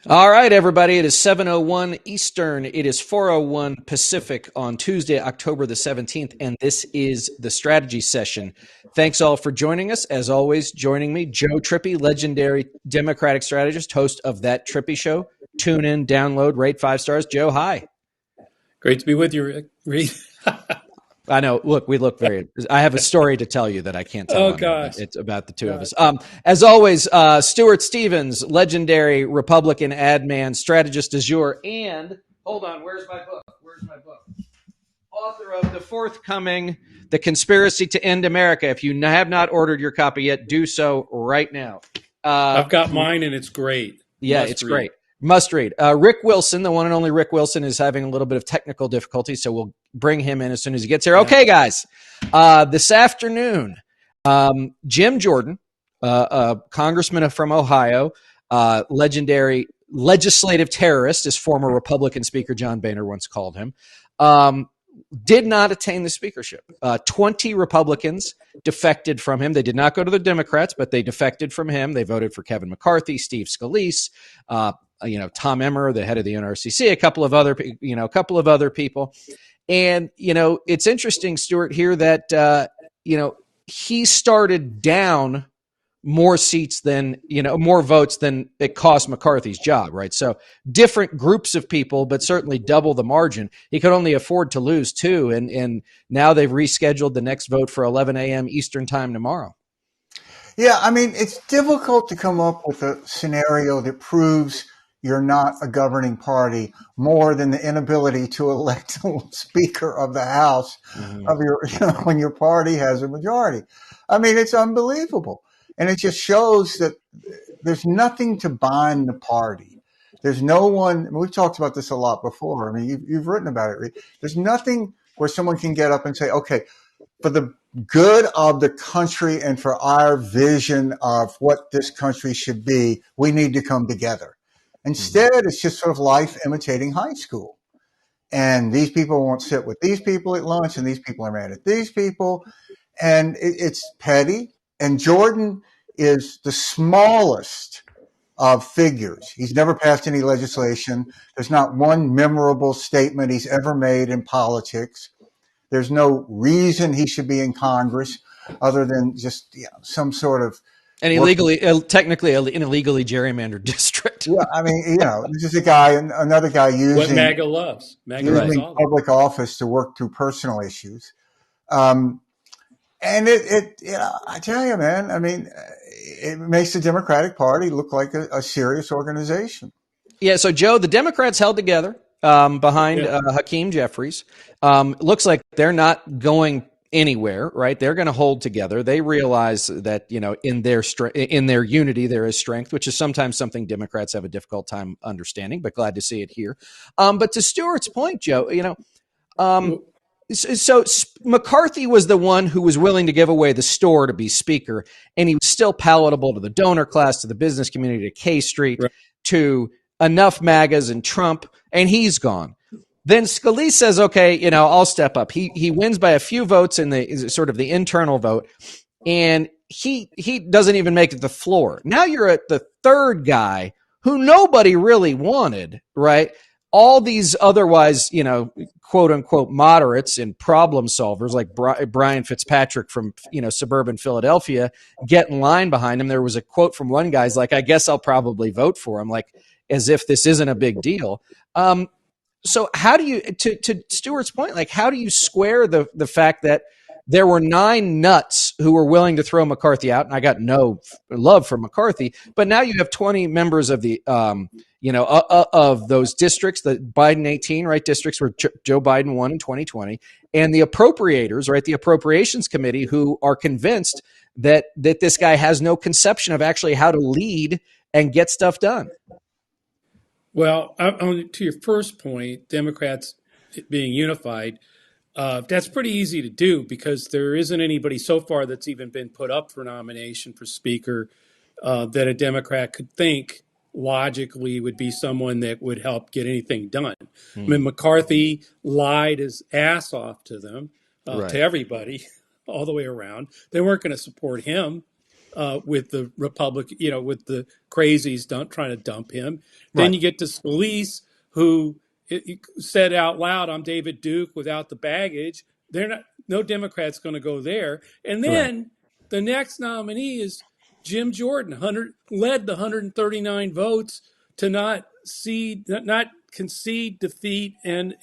All right, everybody. It is 7:01 Eastern. It is 4:01 Pacific on Tuesday, October the 17th, and this is the strategy session. Thanks all for joining us. As always, joining me, Joe Trippi, legendary Democratic strategist, host of That Trippi Show. Tune in, download, rate 5 stars. Joe, hi. Great to be with you, Rick. Reed. I know. Look, we look very. I have a story to tell you that I can't tell Oh on air, but gosh. it's about the two of God. us. As always, Stuart Stevens, legendary Republican ad man, strategist du jour, and hold on, where's my book? Where's my book? Author of the forthcoming "The Conspiracy to End America." If you have not ordered your copy yet, do so right now. I've got mine and it's great. Yeah, Must it's read. great. Must read. Rick Wilson, the one and only Rick Wilson, is having a little bit of technical difficulty, so we'll bring him in as soon as he gets here. Okay, guys. This afternoon, Jim Jordan, congressman from Ohio, legendary legislative terrorist, as former Republican Speaker John Boehner once called him, did not attain the speakership. 20 Republicans defected from him. They did not go to the Democrats, but they defected from him. They voted for Kevin McCarthy, Steve Scalise, Tom Emmer, the head of the NRCC, a couple of other people. And, it's interesting, Stuart, here that, he started down more seats than, more votes than it cost McCarthy's job, right? So different groups of people, but certainly double the margin. He could only afford to lose two. And now they've rescheduled the next vote for 11 a.m. Eastern time tomorrow. Yeah, I mean, it's difficult to come up with a scenario that proves you're not a governing party more than the inability to elect a Speaker of the House of when your party has a majority. I mean, it's unbelievable. And it just shows that there's nothing to bind the party. There's no one, we've talked about this a lot before. I mean, you've written about it. There's nothing where someone can get up and say, okay, for the good of the country and for our vision of what this country should be, we need to come together. Instead, it's just sort of life imitating high school. And these people won't sit with these people at lunch, and these people are mad at these people. And it's petty. And Jordan is the smallest of figures. He's never passed any legislation. There's not one memorable statement he's ever made in politics. There's no reason he should be in Congress other than just some sort of technically an illegally gerrymandered district. Yeah, I mean, this is another guy What using MAGA loves. MAGA loves using all of public office to work through personal issues. And I tell you, man, I mean, it makes the Democratic Party look like a serious organization. Yeah. So, Joe, the Democrats held together behind Hakeem Jeffries. Looks like they're not going anywhere, right? They're going to hold together. They realize that, in their unity, there is strength, which is sometimes something Democrats have a difficult time understanding, but glad to see it here. But to Stuart's point, Joe, so McCarthy was the one who was willing to give away the store to be speaker, and he was still palatable to the donor class, to the business community, to K Street, Right. to enough MAGAs and Trump, and he's gone. Then Scalise says, okay, I'll step up. He wins by a few votes in the sort of the internal vote, and he doesn't even make it to the floor. Now you're at the third guy who nobody really wanted, right? All these otherwise, quote unquote moderates and problem solvers like Brian Fitzpatrick from, suburban Philadelphia get in line behind him. There was a quote from one guy's like, I guess I'll probably vote for him, like as if this isn't a big deal. So how do you, to Stuart's point, like how do you square the fact that there were 9 nuts who were willing to throw McCarthy out, and I got no love for McCarthy, but now you have 20 members of the, of those districts, the Biden 18, right, districts where Joe Biden won in 2020, and the appropriators, right, the Appropriations Committee, who are convinced that this guy has no conception of actually how to lead and get stuff done. Well, to your first point, Democrats being unified, that's pretty easy to do because there isn't anybody so far that's even been put up for nomination for Speaker that a Democrat could think logically would be someone that would help get anything done. I mean, McCarthy lied his ass off to them, Right. to everybody, all the way around. They weren't going to support him. with the with the crazies trying to dump him. Then Right. you get to Scalise, who said out loud, "I'm David Duke without the baggage." They're not. No Democrat's going to go there. And Right. then the next nominee is Jim Jordan, led the 139 votes to not concede defeat and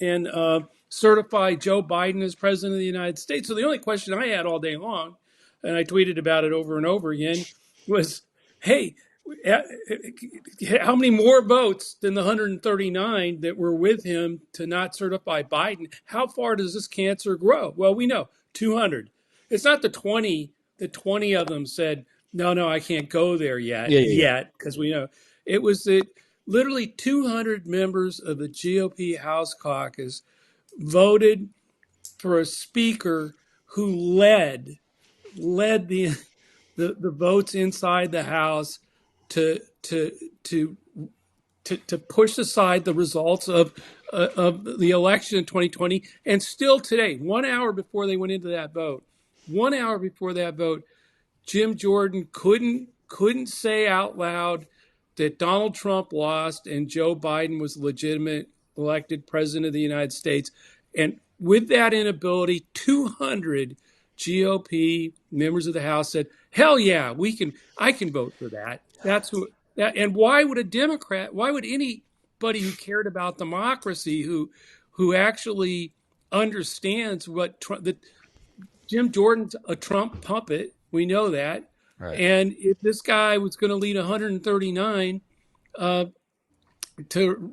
certify Joe Biden as president of the United States. So the only question I had all day long, and I tweeted about it over and over again, was, "Hey, how many more votes than the 139 that were with him to not certify Biden? How far does this cancer grow?" Well, we know 200. It's not the 20. The 20 of them said, "No, I can't go there yet," because we know it was that literally 200 members of the GOP House caucus voted for a speaker who led the votes inside the House to push aside the results of the election in 2020. And still today, 1 hour before they went into that vote, 1 hour before that vote, Jim Jordan couldn't say out loud that Donald Trump lost and Joe Biden was legitimate elected president of the United States. And with that inability, 200 GOP members of the House said, "Hell yeah, I can vote for that." And why would anybody who cared about democracy, who actually understands that Jim Jordan's a Trump puppet, we know that. Right. And if this guy was going to lead 139 to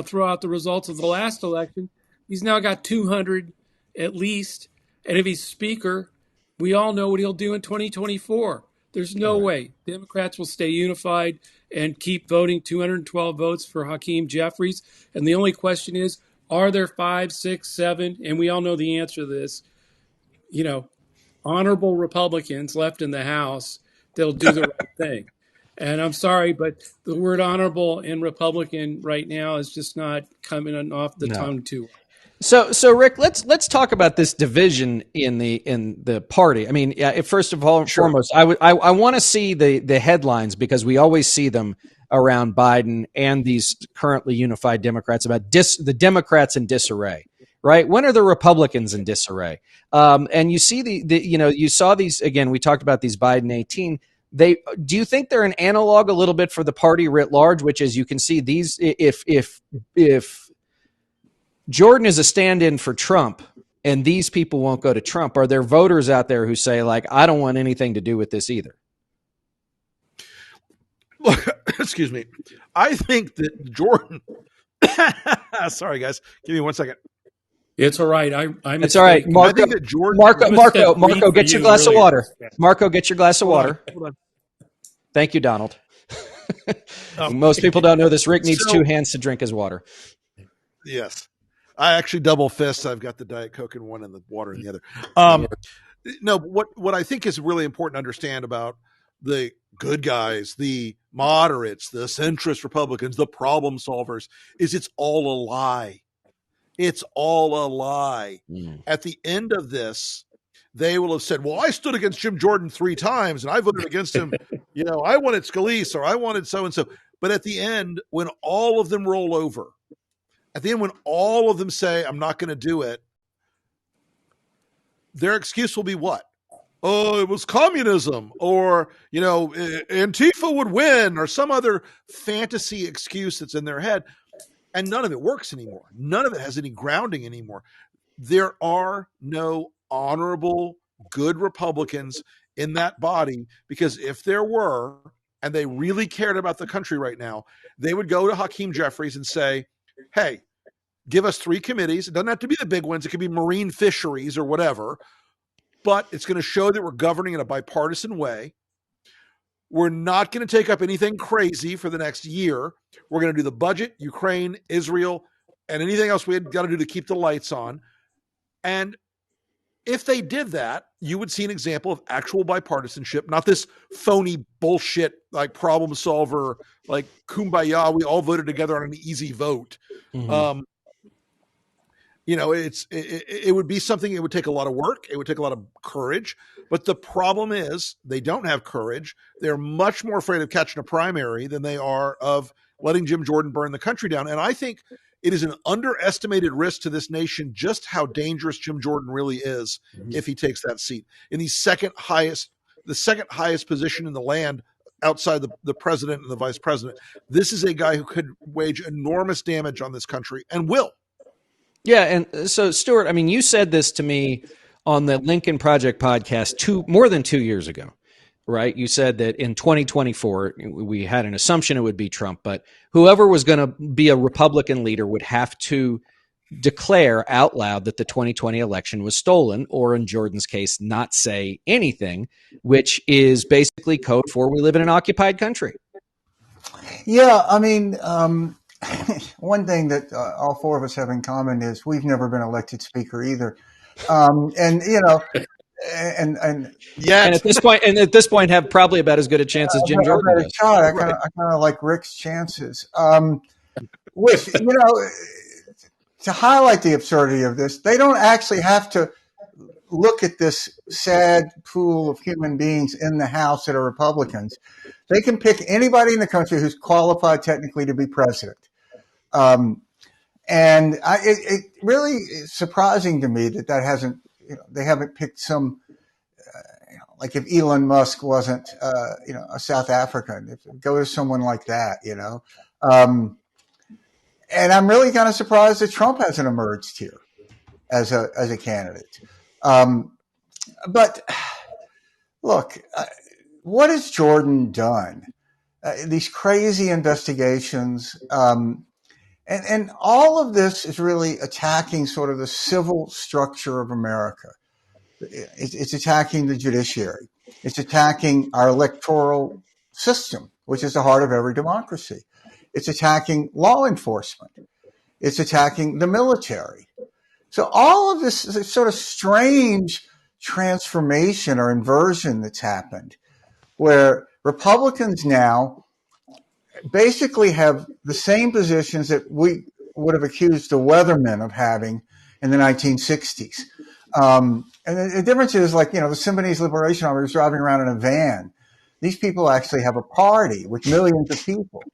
throw out the results of the last election, he's now got 200 at least. And if he's speaker, we all know what he'll do in 2024. There's no way Democrats will stay unified and keep voting 212 votes for Hakeem Jeffries. And the only question is, are there 5, 6, 7? And we all know the answer to this. Honorable Republicans left in the House that'll do the right thing. And I'm sorry, but the word honorable and Republican right now is just not coming off the tongue too. So Rick, let's talk about this division in the party. I mean, first of all, foremost, I want to see the headlines, because we always see them around Biden and these currently unified Democrats about the Democrats in disarray. Right? When are the Republicans in disarray? And you see you saw these again. We talked about these Biden 18. Do you think they're an analog a little bit for the party writ large? Which is, you can see these, if Jordan is a stand-in for Trump and these people won't go to Trump, are there voters out there who say, like, I don't want anything to do with this either? Look, excuse me. I think that Jordan. Sorry, guys. Give me 1 second. It's all right. It's all right. Marco, I think that Jordan. Marco, get your glass of water. Marco, get your glass of water. Hold on. Thank you, Donald. Most people don't know this. Rick needs 2 hands to drink his water. Yes. I actually double fist. I've got the Diet Coke in one and the water in the other. No, what I think is really important to understand about the good guys, the moderates, the centrist Republicans, the problem solvers, is it's all a lie. It's all a lie. At the end of this, they will have said, well, I stood against Jim Jordan 3 times and I voted against him. I wanted Scalise, or I wanted so-and-so. But at the end, when all of them roll over, at the end, when all of them say, I'm not going to do it, their excuse will be what? Oh, it was communism, or, Antifa would win, or some other fantasy excuse that's in their head. And none of it works anymore. None of it has any grounding anymore. There are no honorable, good Republicans in that body, because if there were, and they really cared about the country right now, they would go to Hakeem Jeffries and say, hey, give us 3 committees. It doesn't have to be the big ones. It could be marine fisheries or whatever, but it's going to show that we're governing in a bipartisan way. We're not going to take up anything crazy for the next year. We're going to do the budget, Ukraine, Israel, and anything else we had got to do to keep the lights on. And if they did that, you would see an example of actual bipartisanship, not this phony bullshit, like problem solver, like kumbaya, we all voted together on an easy vote. Mm-hmm. it would be something. It would take a lot of work. It would take a lot of courage. But the problem is they don't have courage. They're much more afraid of catching a primary than they are of letting Jim Jordan burn the country down. And I think it is an underestimated risk to this nation just how dangerous Jim Jordan really is if he takes that seat in the second highest position in the land outside the president and the vice president. This is a guy who could wage enormous damage on this country and will. Yeah, and so Stuart, I mean, you said this to me on the Lincoln Project podcast more than 2 years ago, right? You said that in 2024 we had an assumption it would be Trump, but whoever was going to be a Republican leader would have to declare out loud that the 2020 election was stolen, or in Jordan's case, not say anything, which is basically code for we live in an occupied country. Yeah, I mean, one thing that all four of us have in common is we've never been elected speaker either, and at this point have probably about as good a chance as Jim Jordan does. I kind of like Rick's chances. Which to highlight the absurdity of this, they don't actually have to look at this sad pool of human beings in the House that are Republicans. They can pick anybody in the country who's qualified technically to be president. And it really is surprising to me that hasn't, they haven't picked some, like if Elon Musk wasn't, a South African, go to someone like that, and I'm really kind of surprised that Trump hasn't emerged here as a candidate. But look, what has Jordan done? These crazy investigations, and all of this is really attacking sort of the civil structure of America. It's attacking the judiciary. It's attacking our electoral system, which is the heart of every democracy. It's attacking law enforcement. It's attacking the military. So all of this is a sort of strange transformation or inversion that's happened, where Republicans now basically have the same positions that we would have accused the weathermen of having in the 1960s. And the difference is, like, the Symbionese Liberation Army was driving around in a van. These people actually have a party with millions of people.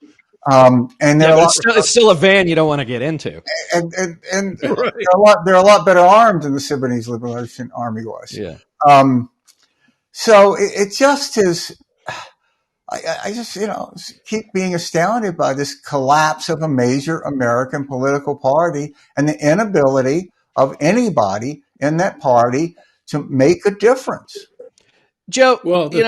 And it's still a van you don't want to get into. And they're a lot better armed than the Symbionese Liberation Army was. Yeah. So it just is. I just keep being astounded by this collapse of a major American political party and the inability of anybody in that party to make a difference. Joe, well, the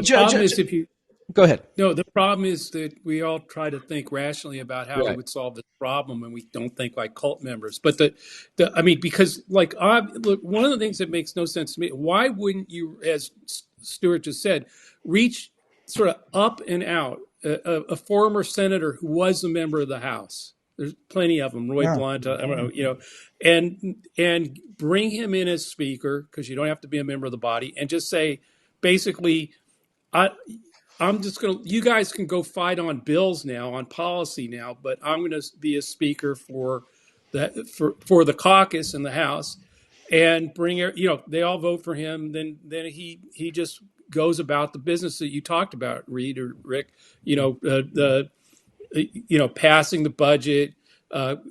problem is if you go ahead. No, the problem is that we all try to think rationally about how we would solve this problem, and we don't think like cult members. But because look, one of the things that makes no sense to me, why wouldn't you, as Stuart just said, reach sort of up and out a former senator who was a member of the House? There's plenty of them, Roy Blunt, and bring him in as speaker, because you don't have to be a member of the body, and just say, basically, I'm just going to, you guys can go fight on bills now, on policy now, but I'm going to be a speaker for the caucus in the House, and bring, they all vote for him. Then he just goes about the business that you talked about, Reed or Rick, passing the budget,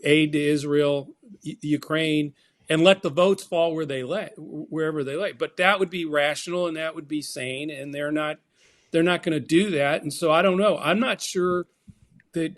aid to Israel, Ukraine, and let the votes fall wherever they lay. But that would be rational and that would be sane, and they're not going to do that. And so I don't know. I'm not sure that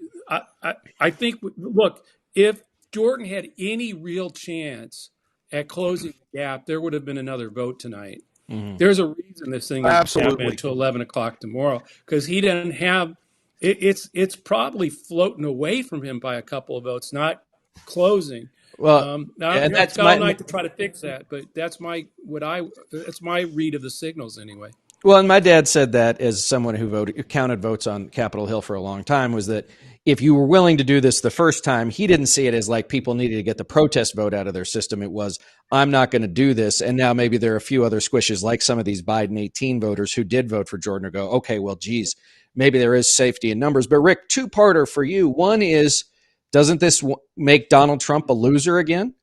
I think, look, if Jordan had any real chance at closing the gap, there would have been another vote tonight. Mm-hmm. There's a reason this thing is happening until 11 o'clock tomorrow, because he didn't have it. It's probably floating away from him by a couple of votes, not closing. Well, that's my night to try to fix that, but that's my read of the signals anyway. Well, and my dad said that, as someone who counted votes on Capitol Hill for a long time, was that if you were willing to do this the first time, he didn't see it as like people needed to get the protest vote out of their system. It was, I'm not going to do this. And now maybe there are a few other squishes, like some of these Biden 18 voters who did vote for Jordan, or go, okay, well, geez, maybe there is safety in numbers. But Rick, two-parter for you. One is, doesn't this make Donald Trump a loser again?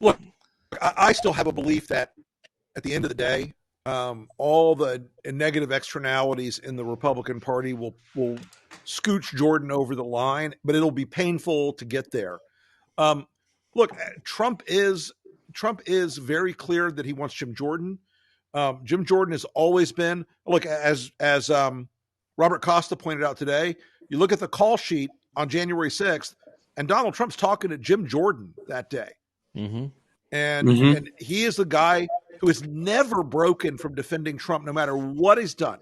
look, I still have a belief that at the end of the day, all the negative externalities in the Republican Party will scooch Jordan over the line, but it'll be painful to get there. Look, Trump is very clear that he wants Jim Jordan. Jim Jordan has always been, look, as Robert Costa pointed out today, you look at the call sheet on January 6th, and Donald Trump's talking to Jim Jordan that day. Mm-hmm. And he is the guy who has never broken from defending Trump, no matter what he's done.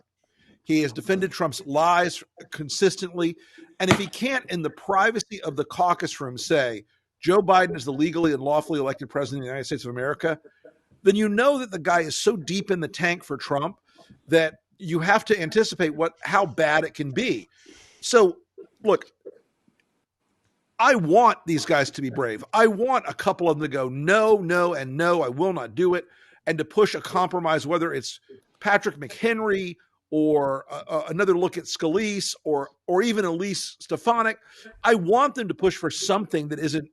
He has defended Trump's lies consistently. And if he can't, in the privacy of the caucus room, say Joe Biden is the legally and lawfully elected president of the United States of America, then you know that the guy is so deep in the tank for Trump that you have to anticipate how bad it can be. So, look, I want these guys to be brave. I want a couple of them to go, no, no, and no, I will not do it, and to push a compromise, whether it's Patrick McHenry or another look at Scalise or even Elise Stefanik. I want them to push for something that isn't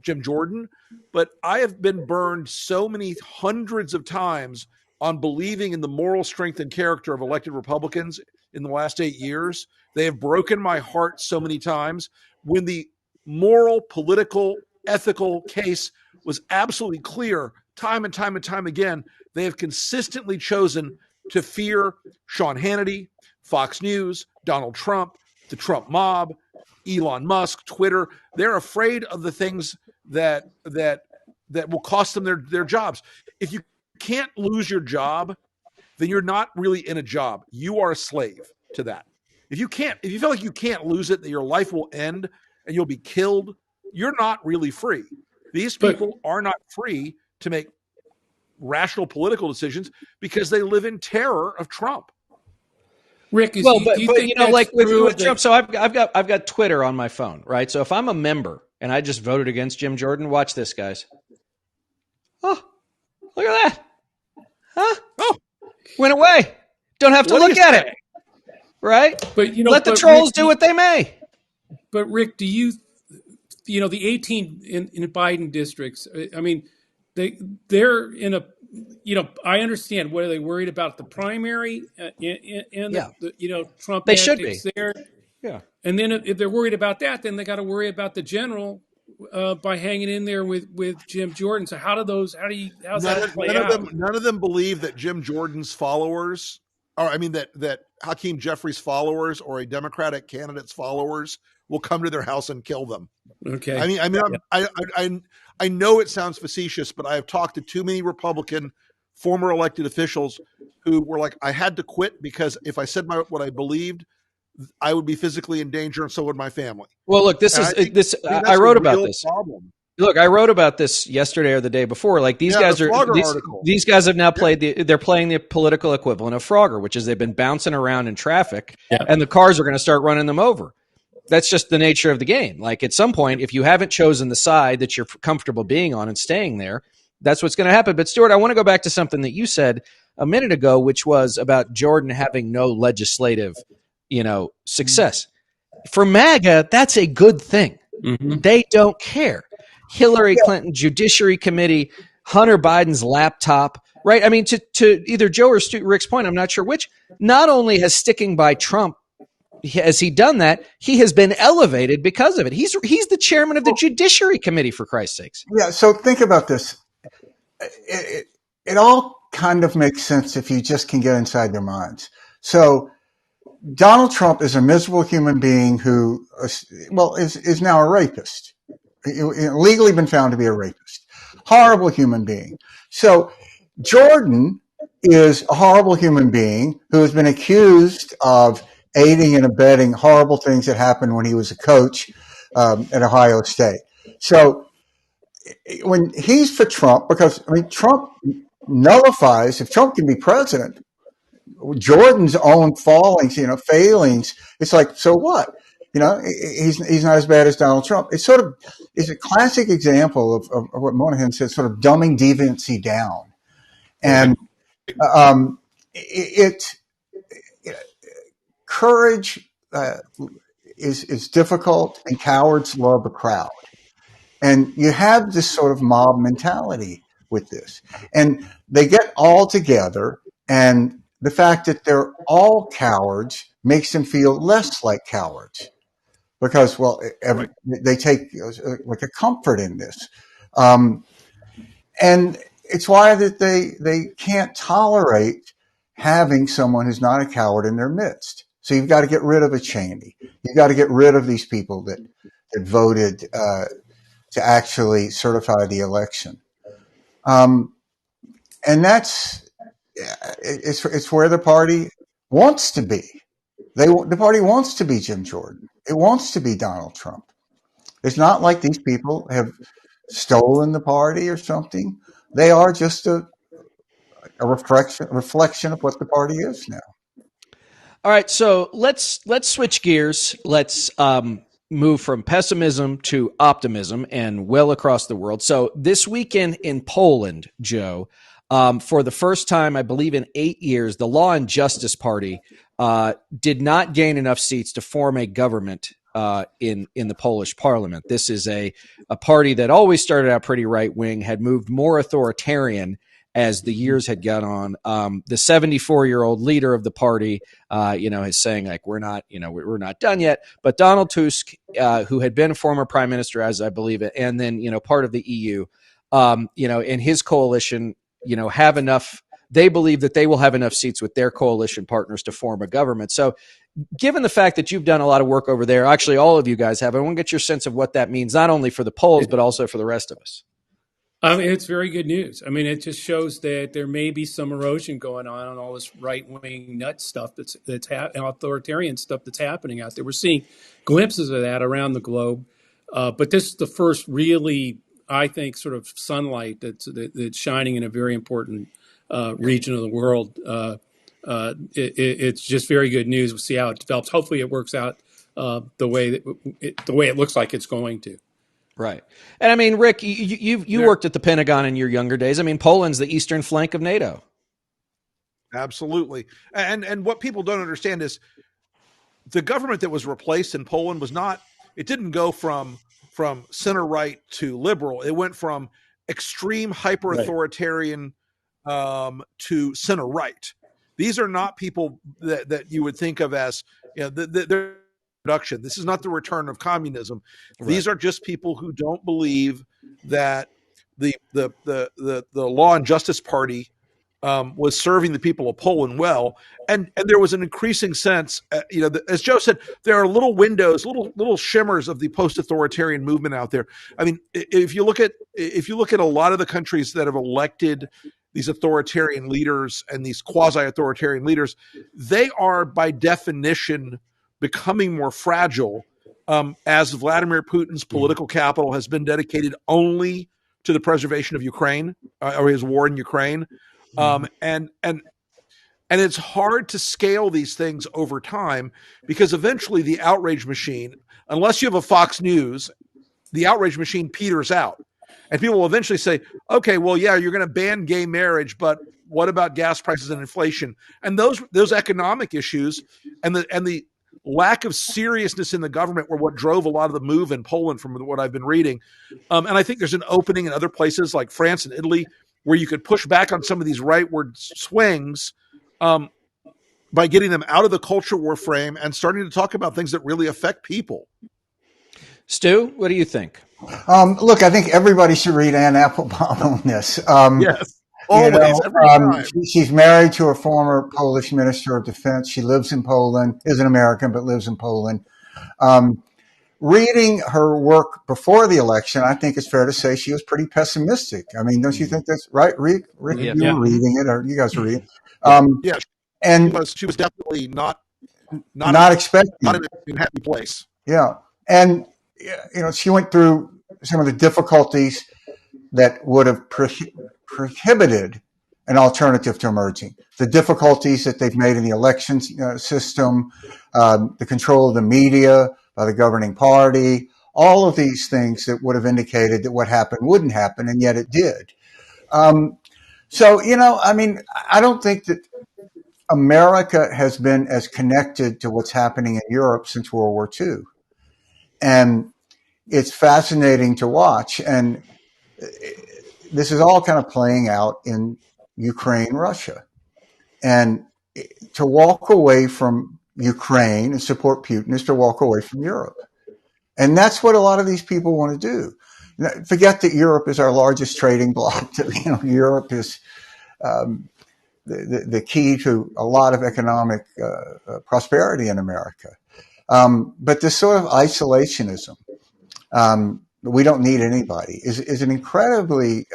Jim Jordan, but I have been burned so many hundreds of times on believing in the moral strength and character of elected Republicans in the last 8 years. They have broken my heart so many times when the moral, political, ethical case was absolutely clear time and time and time again. They have consistently chosen to fear Sean Hannity, Fox News, Donald Trump, the Trump mob, Elon Musk, Twitter. They're afraid of the things that will cost them their jobs. If you can't lose your job, then you're not really in a job. You are a slave to that. If you feel like you can't lose it, that your life will end and you'll be killed, you're not really free. These people are not free to make rational political decisions because they live in terror of Trump. Rick, do you know, like with Trump, so I've got Twitter on my phone, right? So if I'm a member and I just voted against Jim Jordan, watch this, guys. Oh, look at that. Huh? Oh, went away. Don't have to look at it. Right? But let the trolls do what they may. But Rick, do you the 18 in Biden districts? I mean, they're in a I understand. What are they worried about? The primary and the Trump they should be there. Yeah. And then if they're worried about that, then they got to worry about the general by hanging in there with Jim Jordan. So how's that play out? None of them believe that Jim Jordan's followers, or I mean that Hakeem Jeffries' followers or a Democratic candidate's followers will come to their house and kill them. Okay. I know it sounds facetious, but I have talked to too many Republican former elected officials who were like, I had to quit because if I said what I believed, I would be physically in danger, and so would my family. Well, look, I wrote about this. Problem. Look, I wrote about this yesterday or the day before. Like these guys have now they're playing the political equivalent of Frogger, which is they've been bouncing around in traffic, and the cars are going to start running them over. That's just the nature of the game. Like at some point, if you haven't chosen the side that you're comfortable being on and staying there, that's what's going to happen. But Stuart, I want to go back to something that you said a minute ago, which was about Jordan having no legislative, success. For MAGA, that's a good thing. Mm-hmm. They don't care. Hillary Clinton Judiciary Committee, Hunter Biden's laptop, right? I mean, to either Joe or Rick's point, I'm not sure which, not only has sticking by Trump, has he done that, he has been elevated because of it. He's the chairman of the Judiciary Committee, for Christ's sakes. Yeah, so think about this. It all kind of makes sense if you just can get inside their minds. So Donald Trump is a miserable human being who, is now a rapist. Legally been found to be a rapist. Horrible human being. So Jordan is a horrible human being who has been accused of aiding and abetting horrible things that happened when he was a coach at Ohio State. So when he's for Trump, because Trump nullifies, if Trump can be president, Jordan's own failings, it's like, so what? He's not as bad as Donald Trump. It's a classic example of what Moynihan said, sort of dumbing deviancy down. And courage is difficult, and cowards love a crowd. And you have this sort of mob mentality with this. And they get all together, and the fact that they're all cowards makes them feel less like cowards because, well, Right. they take like a comfort in this. Um, and it's why that they can't tolerate having someone who's not a coward in their midst. So you've got to get rid of a Cheney. You've got to get rid of these people that voted to actually certify the election. Um, and that's it's where the party wants to be. The party wants to be Jim Jordan. It wants to be Donald Trump. It's not like these people have stolen the party or something. They are just a reflection of what the party is now. All right, so let's switch gears. Let's move from pessimism to optimism and well across the world. So this weekend in Poland, Joe, for the first time, I believe in 8 years, the Law and Justice Party did not gain enough seats to form a government in the Polish parliament. This is a party that always started out pretty right wing, had moved more authoritarian as the years had gone on. The 74-year-old leader of the party, is saying like we're not done yet. But Donald Tusk, who had been a former prime minister, as I believe it, and then part of the EU, and his coalition, have enough. They believe that they will have enough seats with their coalition partners to form a government. So, given the fact that you've done a lot of work over there, actually all of you guys have, I want to get your sense of what that means, not only for the Poles but also for the rest of us. I mean, it's very good news. I mean, it just shows that there may be some erosion going on all this right wing nut stuff that's authoritarian stuff that's happening out there. We're seeing glimpses of that around the globe, but this is the first really, I think, sort of sunlight that's shining in a very important region of the world. It's just very good news. We'll see how it develops. Hopefully, it works out the way it looks like it's going to. Right. And I mean, Rick, you worked at the Pentagon in your younger days. I mean, Poland's the eastern flank of NATO. Absolutely. And what people don't understand is the government that was replaced in Poland it didn't go from center right to liberal. It went from extreme hyper authoritarian to center right. These are not people that you would think of as, they're production. This is not the return of communism. Right. These are just people who don't believe that the Law and Justice Party was serving the people of Poland well, and there was an increasing sense, as Joe said, there are little windows, little shimmers of the post-authoritarian movement out there. I mean, if you look at a lot of the countries that have elected these authoritarian leaders and these quasi-authoritarian leaders, they are by definition becoming more fragile as Vladimir Putin's political capital has been dedicated only to the preservation of Ukraine or his war in Ukraine. And it's hard to scale these things over time because eventually the outrage machine, unless you have a Fox News, the outrage machine peters out. And people will eventually say, okay, well, yeah, you're going to ban gay marriage, but what about gas prices and inflation? And those economic issues and the lack of seriousness in the government were what drove a lot of the move in Poland from what I've been reading. And I think there's an opening in other places like France and Italy where you could push back on some of these rightward swings by getting them out of the culture war frame and starting to talk about things that really affect people. Stu, what do you think? Look, I think everybody should read Ann Applebaum on this. Yes. Always, every time. She's married to a former Polish minister of defense. She lives in Poland, is an American, but lives in Poland. Reading her work before the election, I think it's fair to say she was pretty pessimistic. I mean, don't you think that's right, Rick? Rick, you were reading it, or you guys were reading it. And she was definitely not expecting, not in a happy place. Yeah, and she went through some of the difficulties that would have prohibited an alternative to emerging. The difficulties that they've made in the election system, the control of the media by the governing party, all of these things that would have indicated that what happened wouldn't happen, and yet it did. So, I mean, I don't think that America has been as connected to what's happening in Europe since World War II. And it's fascinating to watch. And this is all kind of playing out in Ukraine, Russia. And to walk away from Ukraine and support Putin is to walk away from Europe. And that's what a lot of these people want to do. Forget that Europe is our largest trading bloc. Europe is the key to a lot of economic prosperity in America. But this sort of isolationism, we don't need anybody, is an incredibly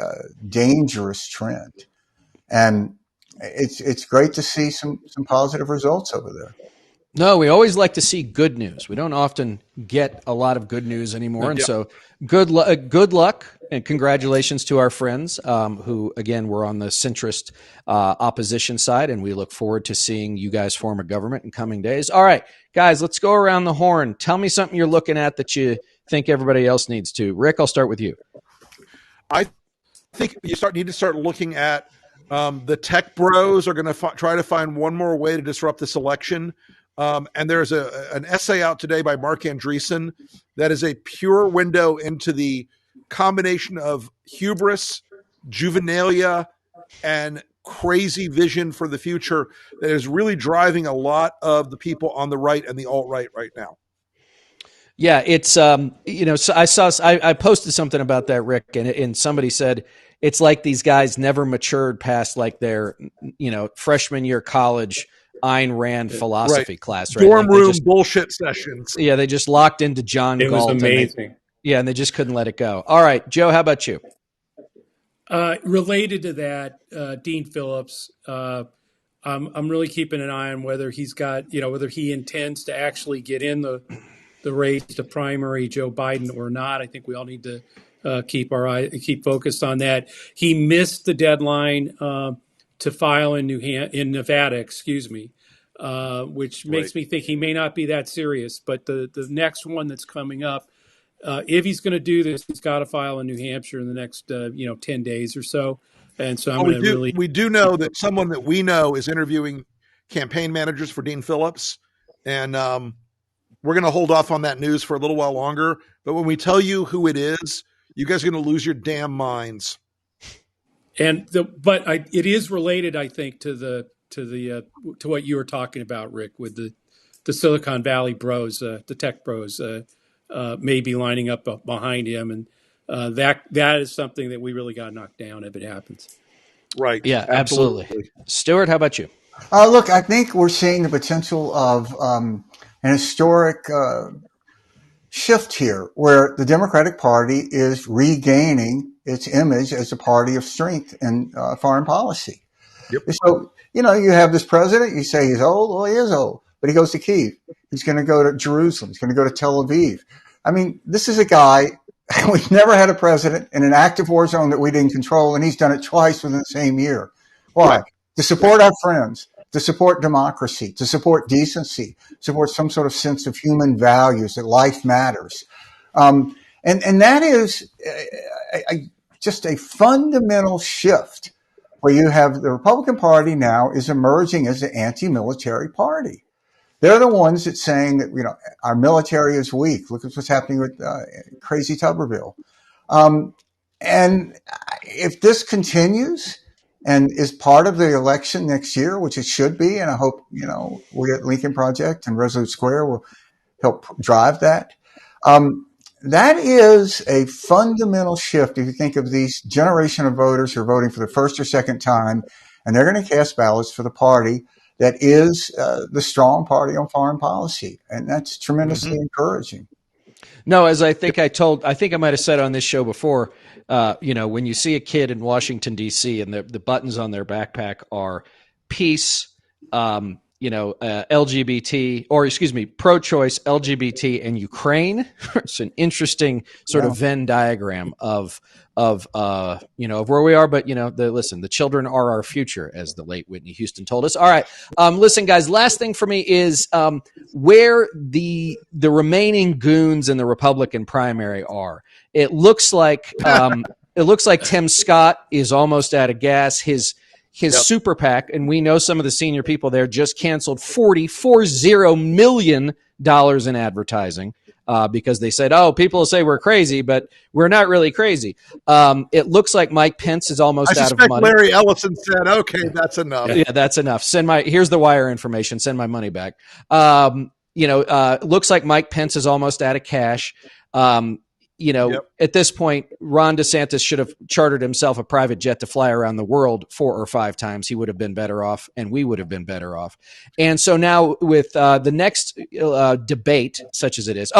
dangerous trend. And it's great to see some positive results over there. No, we always like to see good news. We don't often get a lot of good news anymore. And so good luck and congratulations to our friends who, again, were on the centrist opposition side. And we look forward to seeing you guys form a government in coming days. All right, guys, let's go around the horn. Tell me something you're looking at that you think everybody else needs to. Rick, I'll start with you. I think you need to start looking at the tech bros are going to try to find one more way to disrupt this election. And there's an essay out today by Mark Andreessen that is a pure window into the combination of hubris, juvenilia, and crazy vision for the future that is really driving a lot of the people on the right and the alt-right right now. Yeah, it's so I posted something about that, Rick, and somebody said it's like these guys never matured past like their freshman year college Ayn Rand philosophy class, right? Dorm room bullshit sessions. Yeah, they just locked into John Galt. It was amazing. And they just couldn't let it go. All right, Joe, how about you? Related to that, Dean Phillips, I'm really keeping an eye on whether he's got, whether he intends to actually get in the race to primary Joe Biden or not. I think we all need to keep focused on that. He missed the deadline to file in Nevada, which makes me think he may not be that serious. But the next one that's coming up, if he's going to do this, he's got to file in New Hampshire in the next 10 days or so. And so we do know that someone that we know is interviewing campaign managers for Dean Phillips, and we're going to hold off on that news for a little while longer. But when we tell you who it is, you guys are going to lose your damn minds. It is related, I think, to what you were talking about, Rick, with the Silicon Valley bros, the tech bros, maybe lining up behind him, and that is something that we really got to knock down if it happens. Right. Yeah, absolutely. Stuart, how about you? Look, I think we're seeing the potential of an historic shift here, where the Democratic Party is regaining its image as a party of strength in foreign policy. Yep. So, you have this president, you say he's old. Well, he is old, but he goes to Kyiv. He's going to go to Jerusalem. He's going to go to Tel Aviv. I mean, this is a guy, we've never had a president in an active war zone that we didn't control, and he's done it twice within the same year. Why? Right. To support our friends, to support democracy, to support decency, support some sort of sense of human values, that life matters. And that is just a fundamental shift where you have the Republican Party now is emerging as an anti-military party. They're the ones that's saying that, our military is weak. Look at what's happening with crazy Tuberville. And if this continues and is part of the election next year, which it should be, and I hope, we at Lincoln Project and Resolute Square will help drive that. That is a fundamental shift. If you think of these generation of voters who are voting for the first or second time, and they're going to cast ballots for the party that is the strong party on foreign policy. And that's tremendously encouraging. No, as I think I might have said on this show before, when you see a kid in Washington, D.C. and the buttons on their backpack are peace, LGBT, pro-choice, LGBT, and Ukraine. It's an interesting sort of Venn diagram of where we are. But the children are our future, as the late Whitney Houston told us. All right, listen, guys. Last thing for me is where the remaining goons in the Republican primary are. It looks like Tim Scott is almost out of gas. His super PAC, and we know some of the senior people there, just canceled $40 million in advertising. because they said, "Oh, people say we're crazy, but we're not really crazy." It looks like Mike Pence is almost out of money. Larry Ellison said, "Okay, that's enough." Yeah, that's enough. Here's the wire information. Send my money back. Looks like Mike Pence is almost out of cash. At this point, Ron DeSantis should have chartered himself a private jet to fly around the world 4 or 5 times. He would have been better off, and we would have been better off. And so now with the next debate, such as it is,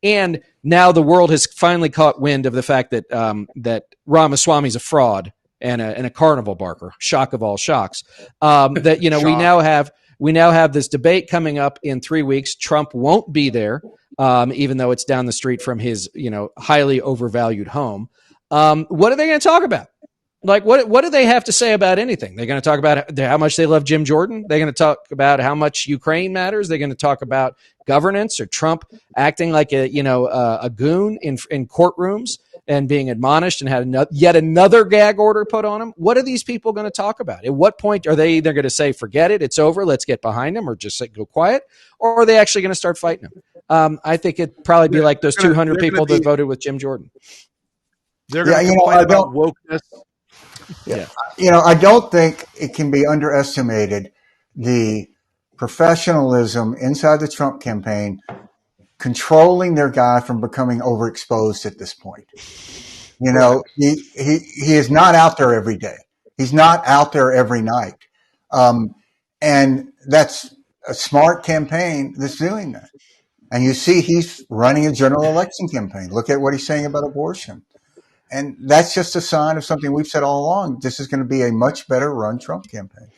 and now the world has finally caught wind of the fact that that Ramaswamy's a fraud and a carnival barker. Shock of all shocks. We now have this debate coming up in 3 weeks. Trump won't be there. Even though it's down the street from his, highly overvalued home. What are they going to talk about? Like, what do they have to say about anything? They're going to talk about how much they love Jim Jordan. They're going to talk about how much Ukraine matters. They're going to talk about governance or Trump acting like a goon in courtrooms and being admonished and had yet another gag order put on him. What are these people going to talk about? At what point are they either going to say, forget it, it's over, let's get behind him, or just say, go quiet? Or are they actually going to start fighting him? I think it'd probably be like those 200 people that voted with Jim Jordan. They're going to complain about wokeness. Yeah. I don't think it can be underestimated the professionalism inside the Trump campaign controlling their guy from becoming overexposed at this point. He is not out there every day. He's not out there every night. And that's a smart campaign that's doing that. And you see he's running a general election campaign. Look at what he's saying about abortion. And that's just a sign of something we've said all along. This is going to be a much better run Trump campaign.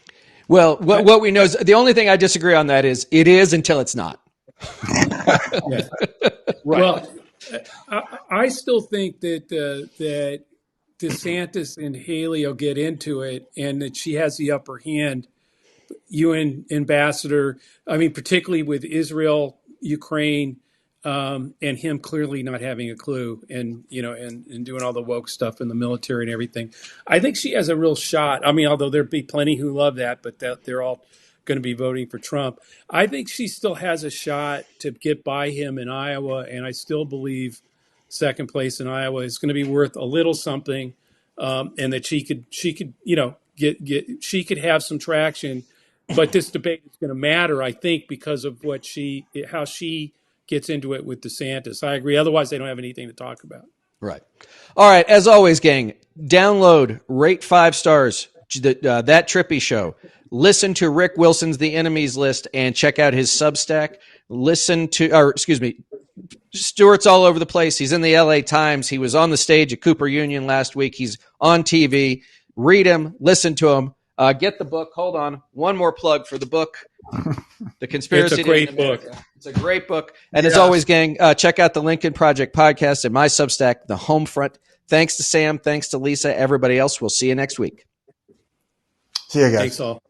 Well, what we know is the only thing I disagree on that is it is until it's not. Yeah. Right. Well, I still think that DeSantis and Haley will get into it and that she has the upper hand. UN ambassador, particularly with Israel, Ukraine, and him clearly not having a clue and doing all the woke stuff in the military and everything. I think she has a real shot. Although there'd be plenty who love that, but they're all going to be voting for Trump. I think she still has a shot to get by him in Iowa, and I still believe second place in Iowa is going to be worth a little something, and that she could she could have some traction. But this debate is going to matter, I think, because of how she gets into it with DeSantis. I agree. Otherwise, they don't have anything to talk about. Right. All right. As always, gang, download, rate 5 stars, That Trippy Show. Listen to Rick Wilson's The Enemies List and check out his Substack. Stuart's all over the place. He's in the LA Times. He was on the stage at Cooper Union last week. He's on TV. Read him. Listen to him. Get the book. Hold on. One more plug for the book. The Conspiracy. It's a great book. It's a great book. And as always, gang, check out the Lincoln Project podcast and my Substack, The Homefront. Thanks to Sam. Thanks to Lisa. Everybody else. We'll see you next week. See you guys. Thanks all.